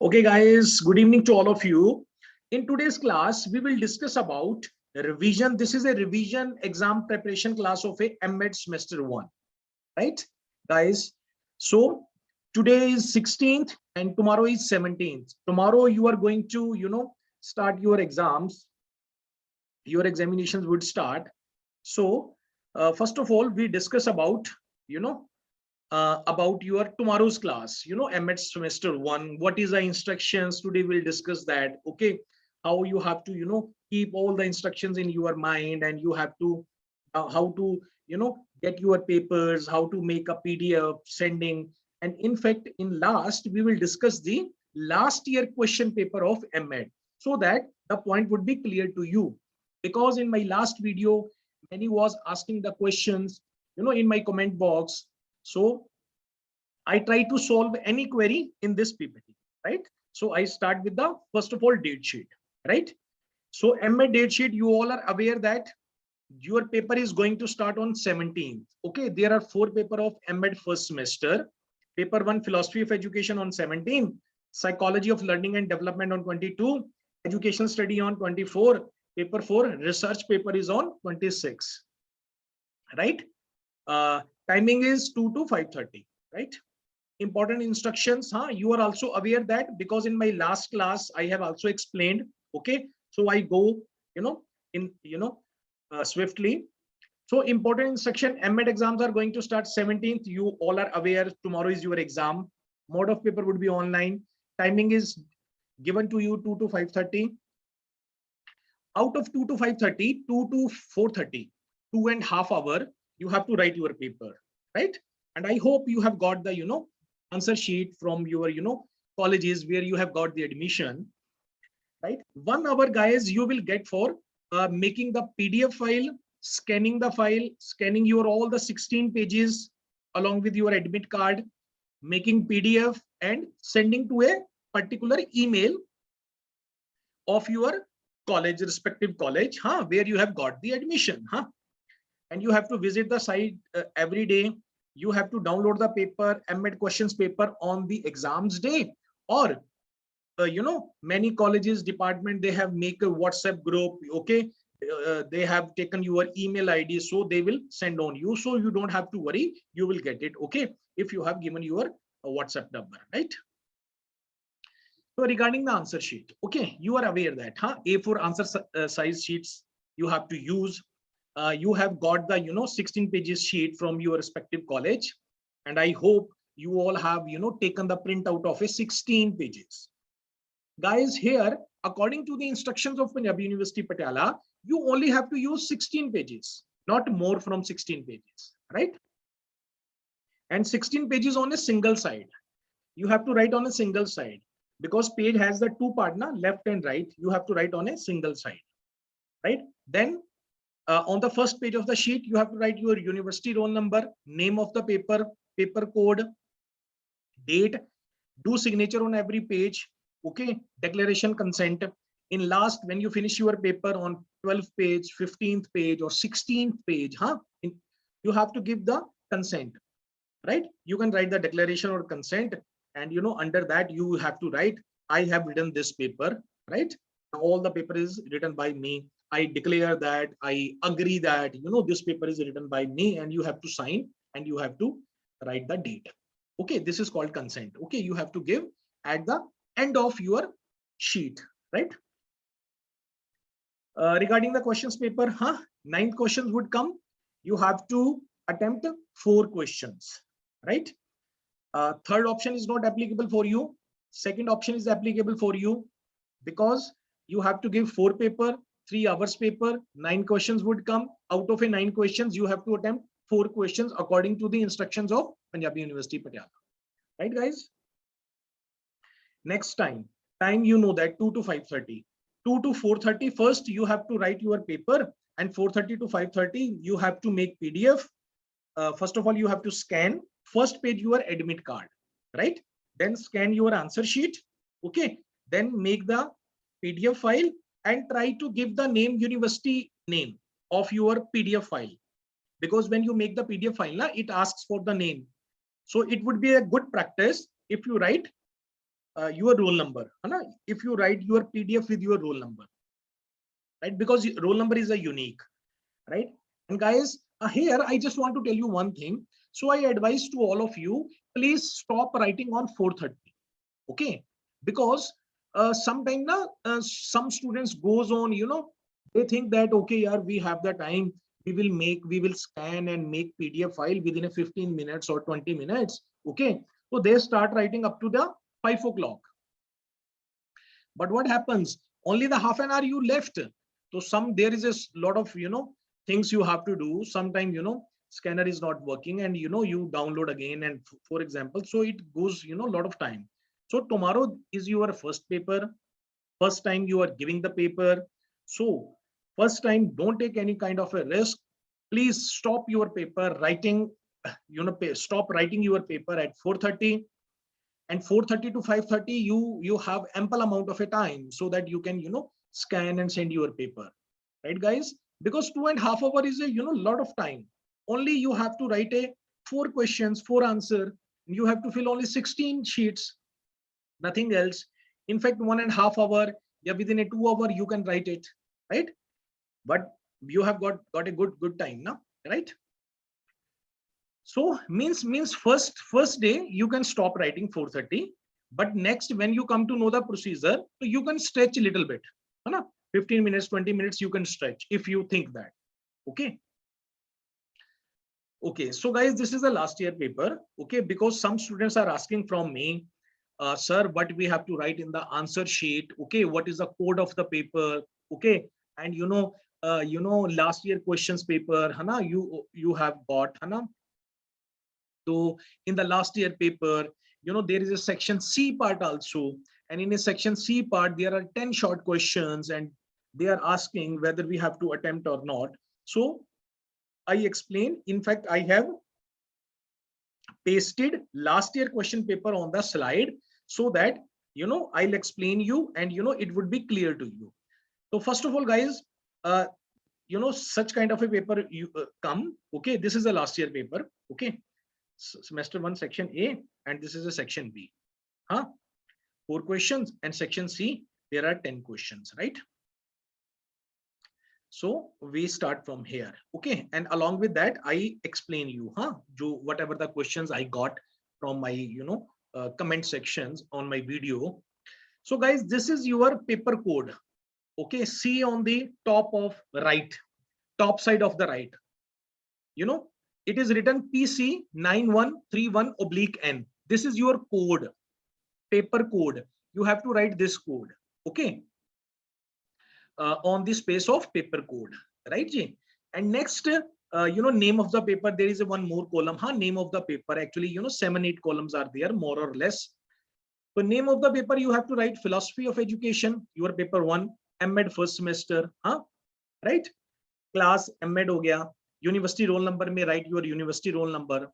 Okay, guys, good evening to all of you. In today's class, we will discuss about revision. This is a revision exam preparation class of a MEd semester 1, right, guys? So today is 16th and tomorrow is 17th. Tomorrow you are going to, start your exams. Your examinations would start. So first of all, we discuss about, you know, about your tomorrow's class, MEd semester 1. What is the instructions? Today we'll discuss that. Okay, how you have to, keep all the instructions in your mind, and you have to how to, get your papers, how to make a PDF sending. And in fact, in last, we will discuss the last year question paper of MEd, so that the point would be clear to you. Because in my last video, many was asking the questions, in my comment box. So I try to solve any query in this PPT, right? So I start with the first of all date sheet, right? So MEd date sheet, you all are aware that your paper is going to start on 17th. Okay, there are 4 paper of MEd first semester. Paper 1, philosophy of education on 17th, psychology of learning and development on 22, education study on 24, paper 4 research paper is on 26, right? Timing is 2 to 5:30, right? Important instructions, you are also aware that, because in my last class I have also explained. Okay, so I go, in swiftly. So important instruction: MEd exams are going to start 17th. You all are aware, tomorrow is your exam. Mode of paper would be online. Timing is given to you 2 to 5:30. Out of 2 to 5:30, 2 to 4:30, 2.5 hours, you have to write your paper, right? And I hope you have got the, answer sheet from your, colleges where you have got the admission, right? 1 hour, guys, you will get for making the PDF file, scanning the file, scanning your all the 16 pages along with your admit card, making PDF and sending to a particular email of your college, respective college, where you have got the admission. And you have to visit the site every day. You have to download the paper, MEd questions paper on the exams day. Or many colleges department, they have make a WhatsApp group. Okay, they have taken your email ID, so they will send on you, so you don't have to worry, you will get it. Okay, if you have given your WhatsApp number, right? So regarding the answer sheet, okay, you are aware that A4 answer size sheets you have to use. You have got the 16 pages sheet from your respective college, and I hope you all have taken the printout of a 16 pages. Guys, here, according to the instructions of Punjab University Patiala, you only have to use 16 pages, not more from 16 pages, right? And 16 pages on a single side. You have to write on a single side, because page has the 2 part, left and right. You have to write on a single side, right? Then on the first page of the sheet, you have to write your university roll number, name of the paper, paper code, date, do signature on every page. Okay, declaration, consent. In last, when you finish your paper on 12th page, 15th page, or 16th page, you have to give the consent, right? You can write the declaration or consent, and under that you have to write, I have written this paper, right? All the paper is written by me. I declare that, I agree that this paper is written by me, and you have to sign, and you have to write the date. Okay, this is called consent. Okay, you have to give at the end of your sheet, right? Regarding the questions paper, 9 questions would come. You have to attempt 4 questions, right? Third option is not applicable for you. Second option is applicable for you, because you have to give 4 paper, 3 hours paper, 9 questions would come. Out of a 9 questions, you have to attempt 4 questions according to the instructions of Punjab University Patiala, right, guys? Next time you know that 2 to 5:30, 2 to 4:30. First, you have to write your paper, and 4:30 to 5:30, you have to make PDF. First of all, you have to scan first page your admit card, right? Then scan your answer sheet. Okay, then make the PDF file and try to give the name, university name of your PDF file, because when you make the PDF file, it asks for the name. So it would be a good practice if you write your roll number, है ना? If you write your PDF with your roll number, right? Because roll number is a unique, right? And guys, here I just want to tell you one thing. So I advise to all of you, please stop writing on 4:30, okay? Because sometimes some students goes on, they think that okay, yeah, we have the time, we will scan and make PDF file within a 15 minutes or 20 minutes, okay? So they start writing up to the 5 o'clock. But what happens? Only the half an hour you left. So there is a lot of things you have to do. Sometimes scanner is not working, and you download again, and for example, so it goes a lot of time. So tomorrow is your first paper, first time you are giving the paper. So first time, don't take any kind of a risk. Please stop your paper writing, stop writing your paper at 4:30. And 4:30 to 5:30 you have ample amount of a time, so that you can scan and send your paper, right guys? Because 2.5 hours is a lot of time. Only you have to write a 4 questions, 4 answer. You have to fill only 16 sheets, nothing else. In fact, 1.5 hours, yeah, within a 2 hour you can write it, right? But you have got a good time now, right? So means first day you can stop writing 4:30, but next when you come to know the procedure, you can stretch a little bit, 15 minutes, 20 minutes you can stretch if you think that, okay? Okay, so guys, this is the last year paper, okay? Because some students are asking from me, sir, what we have to write in the answer sheet, okay? What is the code of the paper, okay? And last year questions paper, you have got, so in the last year paper, there is a section C part also. And in a section C part, there are 10 short questions, and they are asking whether we have to attempt or not. So I explain. In fact, I have pasted last year question paper on the slide, so that, I'll explain you, and, it would be clear to you. So first of all, guys, such kind of a paper you come, okay? This is the last year paper, okay? Semester 1 section A, and this is a section B, 4 questions, and section C there are 10 questions, right? So we start from here, okay? And along with that, I explain you whatever the questions I got from my comment sections on my video. So guys, this is your paper code, okay? See on the top of right, top side of the right, it is written PC 9131/N. This is your code, paper code. You have to write this code, okay? On the space of paper code, right? And next, name of the paper, there is a one more column, name of the paper. Actually, 7-8 columns are there, more or less. So name of the paper, you have to write philosophy of education, your paper 1, MEd first semester, right? Class MEd ho gaya. University roll number may write your university roll number,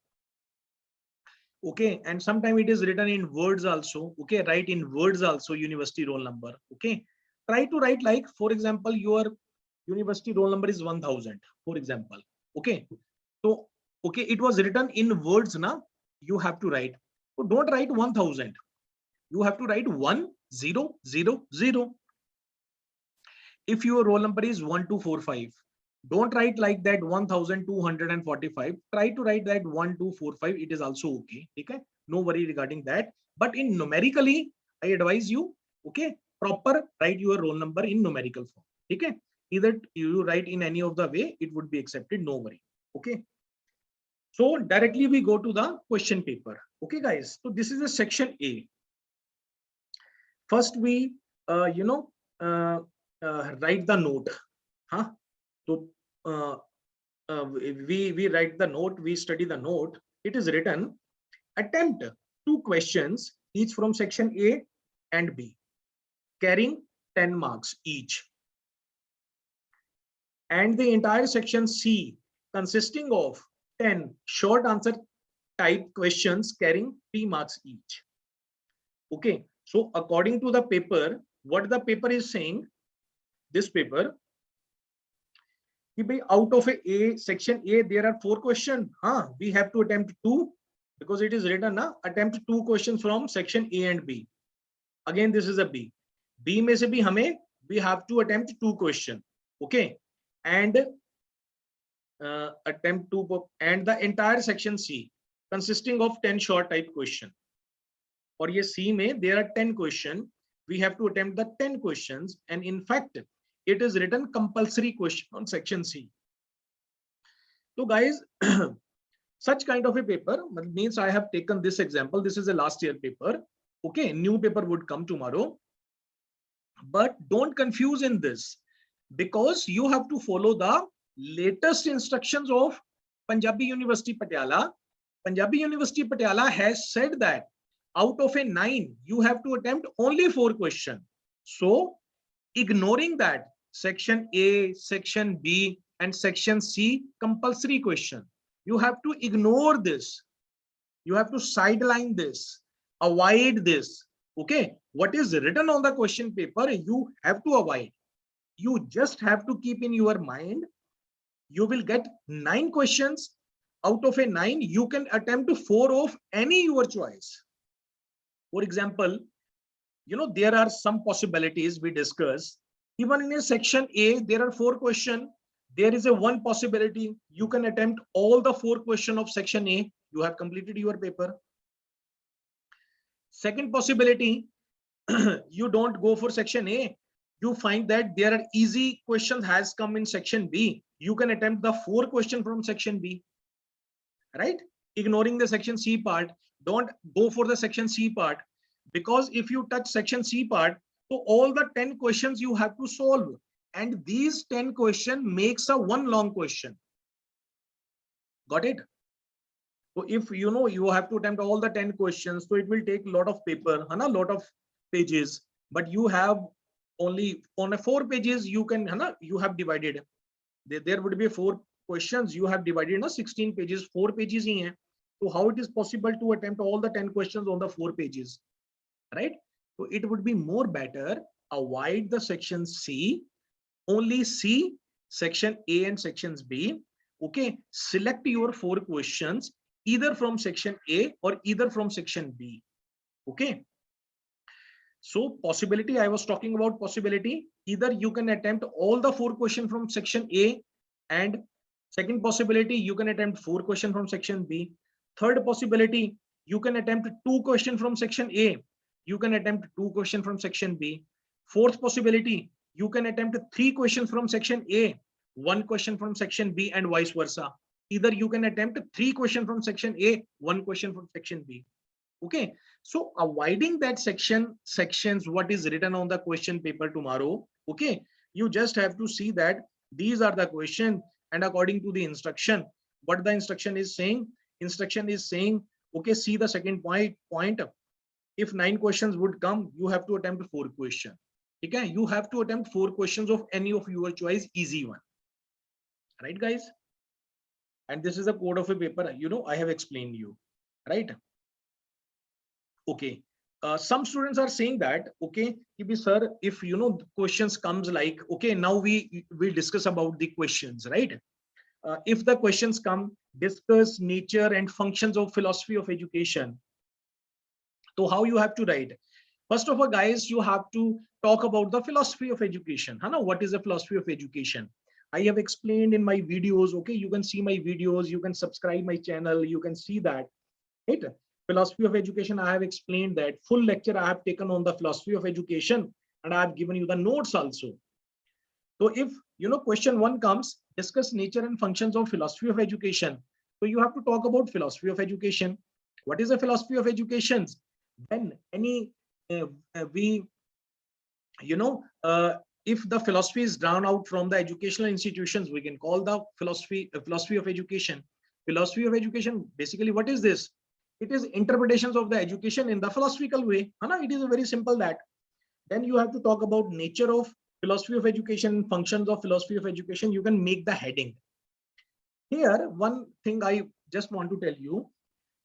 okay? And sometimes it is written in words also, okay? Write in words also university roll number, okay? Try to write, like, for example, your university roll number is 1000, for example, okay? So okay, it was written in words, you have to write. So don't write 1000, you have to write 1000. If your roll number is 1245, don't write like that 1245. Try to write that 1245. It is also okay, okay? No worry regarding that. But in numerically, I advise you, okay, proper write your roll number in numerical form, okay? Either you write in any of the way, it would be accepted, no worry, okay? So directly we go to the question paper, okay guys? So this is a section A. First we write the note, So we write the note, we study the note. It is written, attempt 2 questions each from section A and B, carrying 10 marks each, and the entire section C consisting of 10 short answer type questions carrying 3 marks each, okay? So according to the paper, what the paper is saying, this paper, out of a section A, there are 4 questions. We have to attempt 2, because it is written, attempt 2 questions from section A and B. Again, this is a B. B में से भी हमें we have to attempt 2 question. Okay, and attempt to, and the entire section C consisting of 10 short type question. और ये C में there are 10 question. We have to attempt the 10 questions, and in fact, it is written compulsory question on section C. So guys, such kind of a paper means I have taken this example. This is a last year paper. Okay, new paper would come tomorrow. But don't confuse in this, because you have to follow the latest instructions of Punjabi University Patiala. Punjabi University Patiala has said that out of a 9, you have to attempt only 4 questions. So ignoring that, section A, section B, and section C compulsory question, you have to ignore this. You have to sideline this, avoid this. Okay, what is written on the question paper, you have to avoid. You just have to keep in your mind, you will get 9 questions. Out of a 9, you can attempt 4 of any your choice. For example, there are some possibilities we discuss. Even in a section A, there are 4 questions. There is a one possibility you can attempt all the 4 questions of section A. You have completed your paper. Second possibility, you don't go for section A. You find that there are easy questions has come in section B. You can attempt the 4 questions from section B, right? Ignoring the section C part. Don't go for the section C part, because if you touch section C part, so all the 10 questions you have to solve, and these 10 questions makes a one long question. Got it? So if you have to attempt all the 10 questions, so it will take a lot of paper, a lot of pages, but you have only on a 4 pages you can, you have divided. There would be 4 questions, you have divided in 16 pages, 4 pages hi hai. So how it is possible to attempt all the 10 questions on the 4 pages, right? So it would be more better, avoid the section C, only C, section A and sections B. Okay, select your 4 questions either from section A or either from section B. Okay, so possibility, I was talking about possibility. Either you can attempt all the 4 questions from section A, and second possibility, you can attempt 4 questions from section B. Third possibility, you can attempt 2 questions from section A. You can attempt 2 questions from section B. Fourth possibility, you can attempt 3 questions from section A, 1 question from section B, and vice versa. Either you can attempt 3 questions from section A, 1 question from section B. Okay, so avoiding that sections what is written on the question paper tomorrow. Okay, you just have to see that these are the questions, and according to the instruction, what the instruction is saying, okay, see the second point, if 9 questions would come, you have to attempt 4 questions. Okay, you have to attempt 4 questions of any of your choice, easy one, right guys? And this is a code of a paper, I have explained you, right? Okay, some students are saying that, okay, sir, if the questions comes like, okay, now we will discuss about the questions, right? If the questions come, discuss nature and functions of philosophy of education, so how you have to write? First of all, guys, you have to talk about the philosophy of education. What is the philosophy of education? I have explained in my videos. Okay, you can see my videos, you can subscribe my channel, you can see that, right? Philosophy of education, I have explained that. Full lecture I have taken on the philosophy of education, and I have given you the notes also. So if question 1 comes, discuss nature and functions of philosophy of education, so you have to talk about philosophy of education. What is the philosophy of education? When any if the philosophy is drawn out from the educational institutions, we can call the philosophy of education. Philosophy of education, basically what is this? It is interpretations of the education in the philosophical way. It is very simple that. Then you have to talk about nature of philosophy of education, functions of philosophy of education. You can make the heading. Here, one thing I just want to tell you,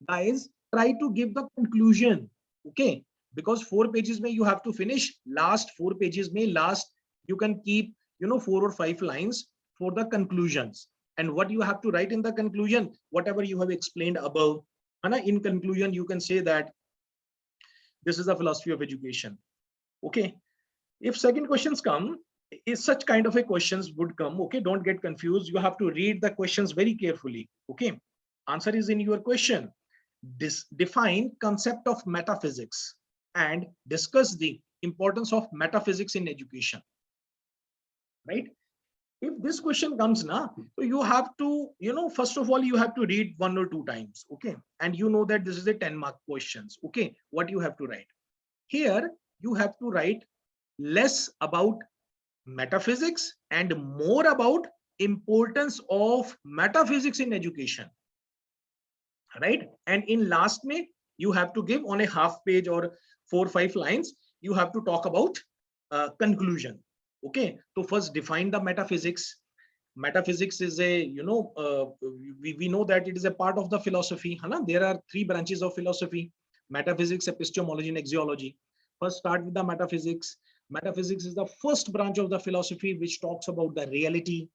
guys, try to give the conclusion. Okay, because 4 pages may you have to finish. Last 4 pages may last. You can keep 4 or 5 lines for the conclusions. And what you have to write in the conclusion, whatever you have explained above. In conclusion, you can say that This is the philosophy of education. Okay. If second questions come, is such kind of a questions would come. Okay, don't get confused. You have to read the questions very carefully. Okay, answer is in your question. Define concept of metaphysics and discuss the importance of metaphysics in education. Right? If this question comes now, so you have to, first of all, you have to read 1 or 2 times. Okay, and you know that this is a 10-mark questions. Okay, what you have to write here, you have to write less about metaphysics and more about importance of metaphysics in education, right? And in last May, you have to give on a half page or 4 or 5 lines, you have to talk about conclusion. Okay, so first define the metaphysics. Metaphysics is a, we know that it is a part of the philosophy. There are 3 branches of philosophy: metaphysics, epistemology, and axiology. First start with the metaphysics. Metaphysics is the first branch of the philosophy which talks about the reality,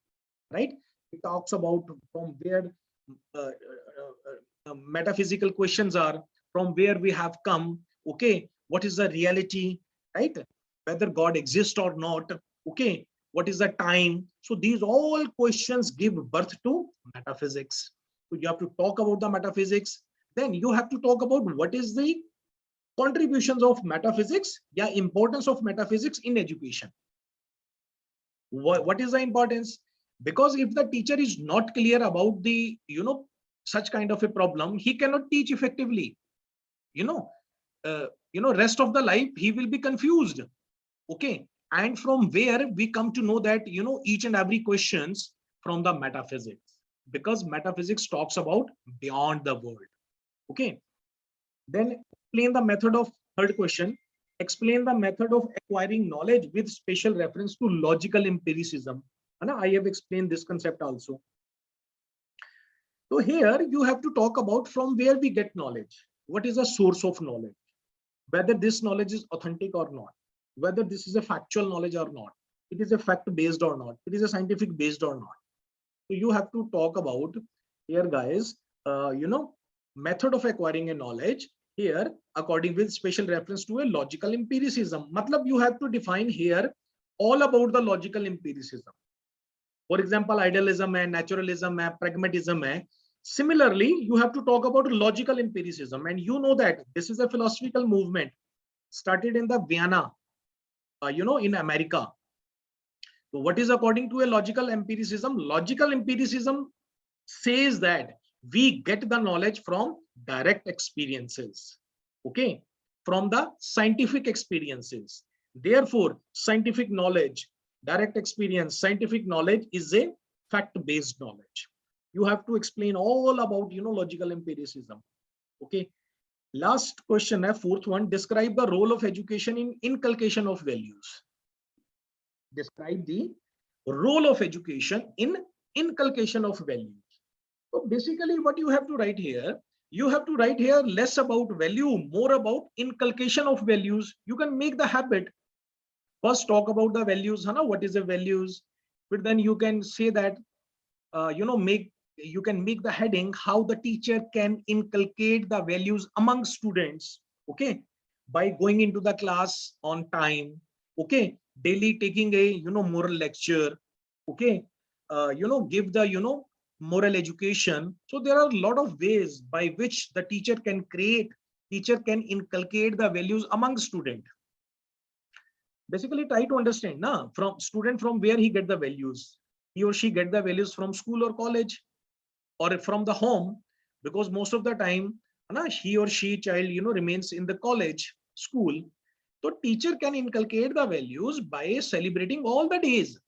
right? It talks about from where metaphysical questions are, from where we have come. Okay, what is the reality, right? Whether God exists or not. Okay, what is the time? So these all questions give birth to metaphysics. So you have to talk about the metaphysics. Then you have to talk about what is the contributions of metaphysics, yeah, importance of metaphysics in education. What is the importance? Because if the teacher is not clear about the, such kind of a problem, he cannot teach effectively. Rest of the life he will be confused. Okay, and from where we come to know that, each and every questions from the metaphysics, because metaphysics talks about beyond the world. Okay, then explain the method of third question. Explain the method of acquiring knowledge with special reference to logical empiricism. I have explained this concept also. So here you have to talk about from where we get knowledge. What is the source of knowledge? Whether this knowledge is authentic or not. Whether this is a factual knowledge or not. It is a fact based or not. It is a scientific based or not. So you have to talk about here, guys, method of acquiring a knowledge here according with special reference to a logical empiricism. Matlab you have to define here all about the logical empiricism. For example, idealism and naturalism and pragmatism. Similarly, you have to talk about logical empiricism, and you know that this is a philosophical movement started in the Vienna, in America. So what is according to a logical empiricism? Logical empiricism says that we get the knowledge from direct experiences, okay, from the scientific experiences. Therefore, scientific knowledge, direct experience, scientific knowledge is a fact-based knowledge. You have to explain all about, logical empiricism. Okay. Last question, fourth one, describe the role of education in inculcation of values. Describe the role of education in inculcation of values. So basically what you have to write here, less about value, more about inculcation of values. You can make the habit. First talk about the values, what is the values, but then you can say that, you can make the heading how the teacher can inculcate the values among students, okay, by going into the class on time, okay, daily taking a, moral lecture, okay, give the, moral education. So there are a lot of ways by which the teacher can inculcate the values among student. Basically try to understand from student from where he get the values. He or she get the values from school or college or from the home, because most of the time he or she child remains in the college school. So teacher can inculcate the values by celebrating all the days.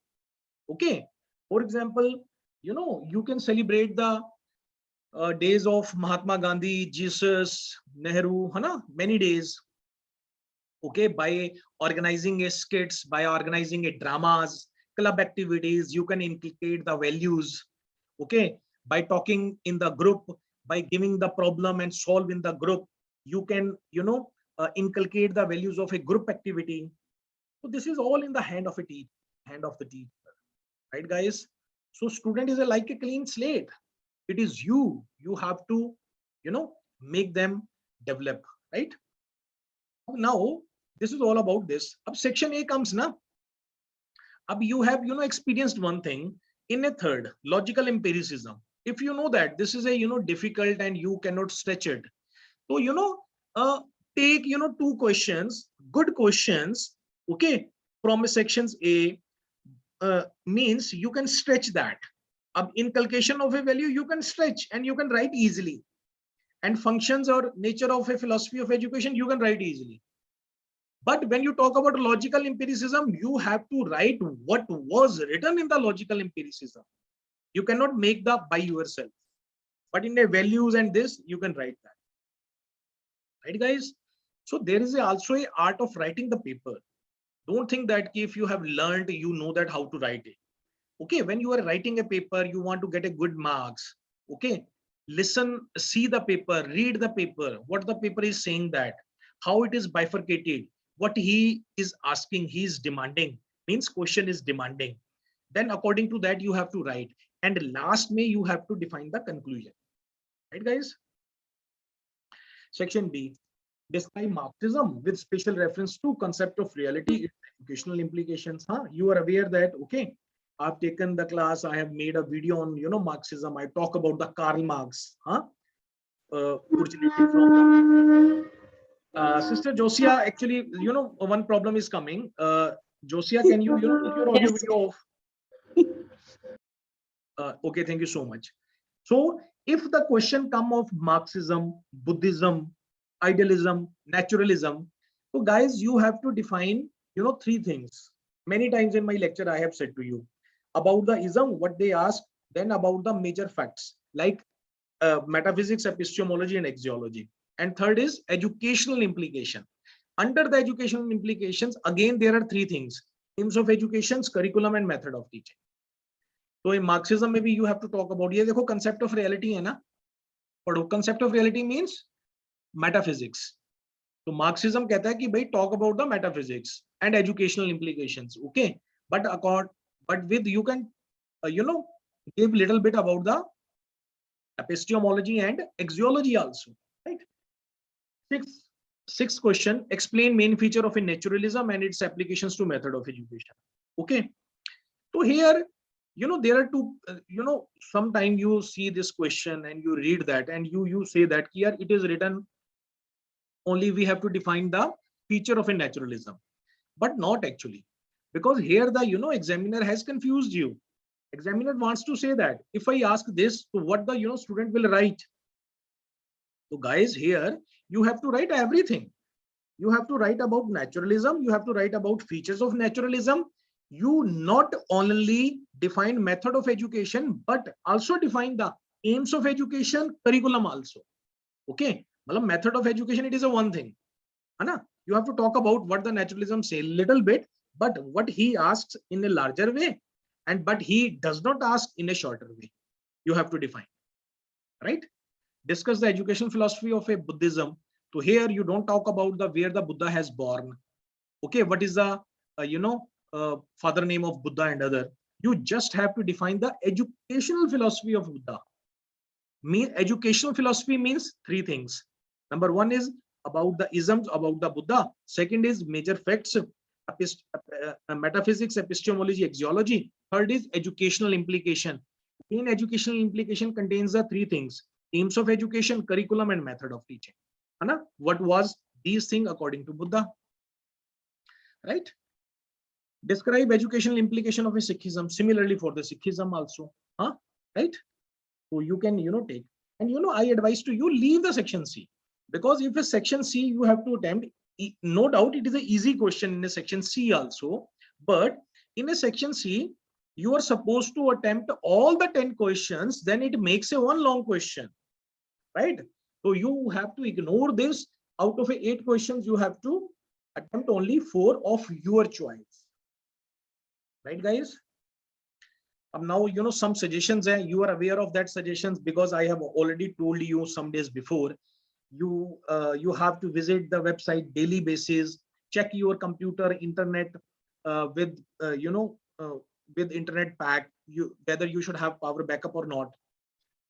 Okay, for example, you can celebrate the days of Mahatma Gandhi, Jesus, Nehru, many days. Okay, by organizing a skits, by organizing a dramas, club activities, you can inculcate the values. Okay, by talking in the group, by giving the problem and solve in the group, you can inculcate the values of a group activity. So this is all in the hand of the teacher, right, guys? So student is like a clean slate. It is you have to make them develop, right? Now this is all about this. Ab section A comes na. Ab you have experienced one thing in a third, logical empiricism. If you know that this is a difficult and you cannot stretch it, so uh, take two questions, good questions, okay, from a sections A, means you can stretch that. Inculcation of a value you can stretch and you can write easily, and functions or nature of a philosophy of education you can write easily. But when you talk about logical empiricism, you have to write what was written in the logical empiricism. You cannot make the by yourself. But in the values and this, you can write that. Right, guys? So there is also a art of writing the paper. Don't think that if you have learned, you know that how to write it. Okay, when you are writing a paper, you want to get a good marks. Okay, listen, see the paper, read the paper, what the paper is saying, that how it is bifurcated, what he is asking, he is demanding, means question is demanding. Then according to that, you have to write. And last May, you have to define the conclusion. Right, guys? Section B, describe Marxism with special reference to concept of reality, its educational implications. Huh? You are aware that, okay, I've taken the class, I have made a video on, Marxism. I talk about the Karl Marx, huh? Originated from Sister Josia, actually, one problem is coming. Josia, can you, put your audio Yes. video off? Okay, thank you so much. So if the question come of Marxism, Buddhism, idealism, naturalism, so guys, you have to define, three things. Many times in my lecture, I have said to you about the ism, what they ask, then about the major facts like metaphysics, epistemology, and axiology. And third is educational implication. Under the educational implications, again, there are three things: aims of education, curriculum, and method of teaching. तो in Marxism maybe you have to talk about, ये देखो concept of reality है ना, पढ़ो. Concept of reality means metaphysics. तो Marxism कहता है कि भाई talk about the metaphysics and educational implications, okay, but with you can give little bit about the epistemology and axiology also, right? Sixth question, explain main feature of a naturalism and its applications to method of education. Okay, so here there are two, sometime you see this question and you read that and you say that here it is written only we have to define the feature of a naturalism, but not actually, because here the examiner has confused you. Examiner wants to say that if I ask this, so what the student will write. So guys, here you have to write everything. You have to write about naturalism, you have to write about features of naturalism. You not only define method of education, but also define the aims of education, curriculum also. Okay, well, method of education, it is a one thing. Anna, you have to talk about what the naturalism say little bit, but what he asks in a larger way, and but he does not ask in a shorter way. You have to define, right? Discuss the education philosophy of a Buddhism. So here you don't talk about the where the Buddha has born. Okay, what is the father name of Buddha and other. You just have to define the educational philosophy of Buddha. Educational philosophy means three things. Number one is about the isms about the Buddha. Second is major facts, metaphysics, epistemology, axiology. Third is educational implication. In educational implication contains the three things: aims of education, curriculum, and method of teaching. Anna, what was these things according to Buddha? Right? Describe educational implication of a Sikhism. Similarly for the Sikhism also. Huh? Right? So you can, take. And, I advise to you, leave the section C. Because if a section C you have to attempt, no doubt it is an easy question in a section C also. But in a section C, you are supposed to attempt all the 10 questions, then it makes a one long question. Right? So you have to ignore this. Out of 8 questions, you have to attempt only 4 of your choice. Right, guys? Now, some suggestions, you are aware of that suggestions because I have already told you some days before. You have to visit the website daily basis, check your computer, internet with with internet pack, whether you should have power backup or not.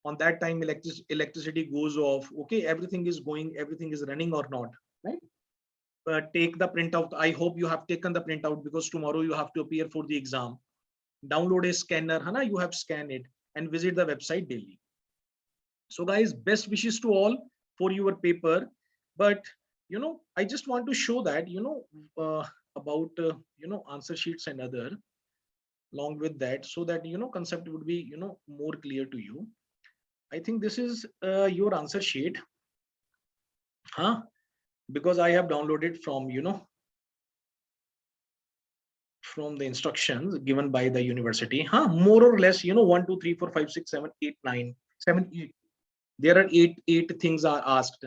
On that time, electricity goes off. Okay, everything is going, everything is running or not, right? take the printout. I hope you have taken the printout because tomorrow you have to appear for the exam. Download a scanner, Hana, you have scanned it and visit the website daily. So guys, best wishes to all for your paper. But I just want to show that about answer sheets and other along with that, so that concept would be more clear to you. I think this is your answer sheet, huh? Because I have downloaded from from the instructions given by the university, huh? More or less 1 2 3 4 5 6 7 8 9 7 8. There are eight things are asked,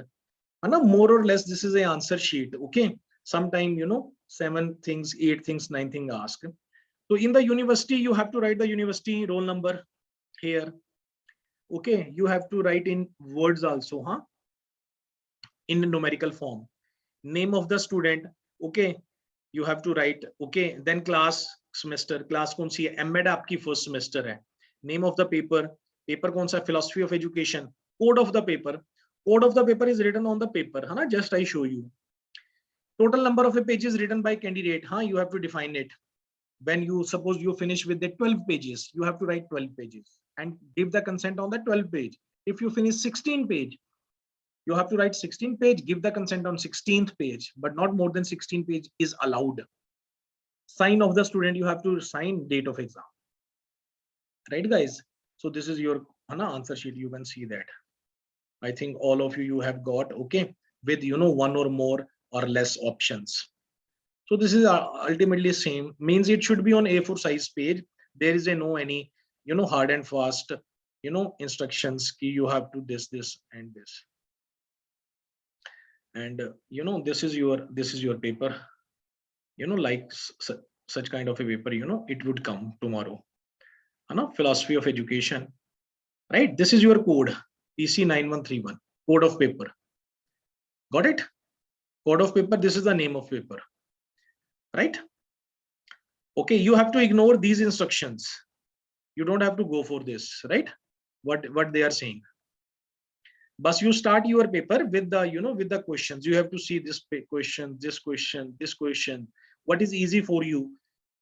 and more or less this is a answer sheet. Okay, sometime 7 things, 8 things, 9 things asked. So in the university you have to write the university roll number here. Okay, you have to write in words also, huh? In numerical form, name of the student. Okay, you have to write. Okay, then class, semester, class कौन सी है, MEd आपकी first semester है. Name of the paper, paper कौन सा, philosophy of education. Code of the paper, code of the paper is written on the paper, है ना, just I show you. Total number of a pages written by candidate, huh? You have to define it. When you suppose you finish with the 12 pages, you have to write 12 pages and give the consent on the 12 page. If you finish 16 page, you have to write 16 page, give the consent on 16th page, but not more than 16 page is allowed. Sign of the student, you have to sign date of exam. Right, guys? So this is your answer sheet. You can see that. I think all of you have got, okay, with one or more or less options. So this is ultimately same, means it should be on A4 size page. There is a no any hard and fast instructions key, you have to this and this. And this is your paper, like such kind of a paper, it would come tomorrow. Philosophy of education, right? This is your code, PC 9131, code of paper. Got it? Code of paper, this is the name of paper, right? Okay, you have to ignore these instructions. You don't have to go for this, right? What they are saying. But you start your paper with the with the questions. You have to see this question, this question, this question. What is easy for you,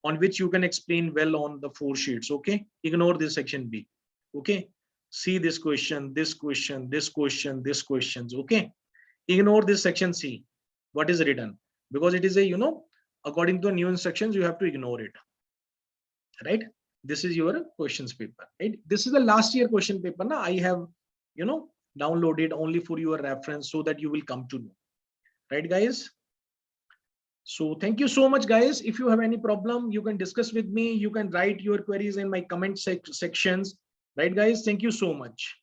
on which you can explain well on the 4 sheets. Okay, ignore this section B. Okay, see this question, this question, this question, this questions. Okay, ignore this section C, what is written, because it is a according to new instructions, you have to ignore it, right? This is your questions paper, right? This is the last year question paper. Now I have downloaded only for your reference, so that you will come to know, right, guys? So thank you so much, guys. If you have any problem, you can discuss with me. You can write your queries in my comment sections, right, guys? Thank you so much.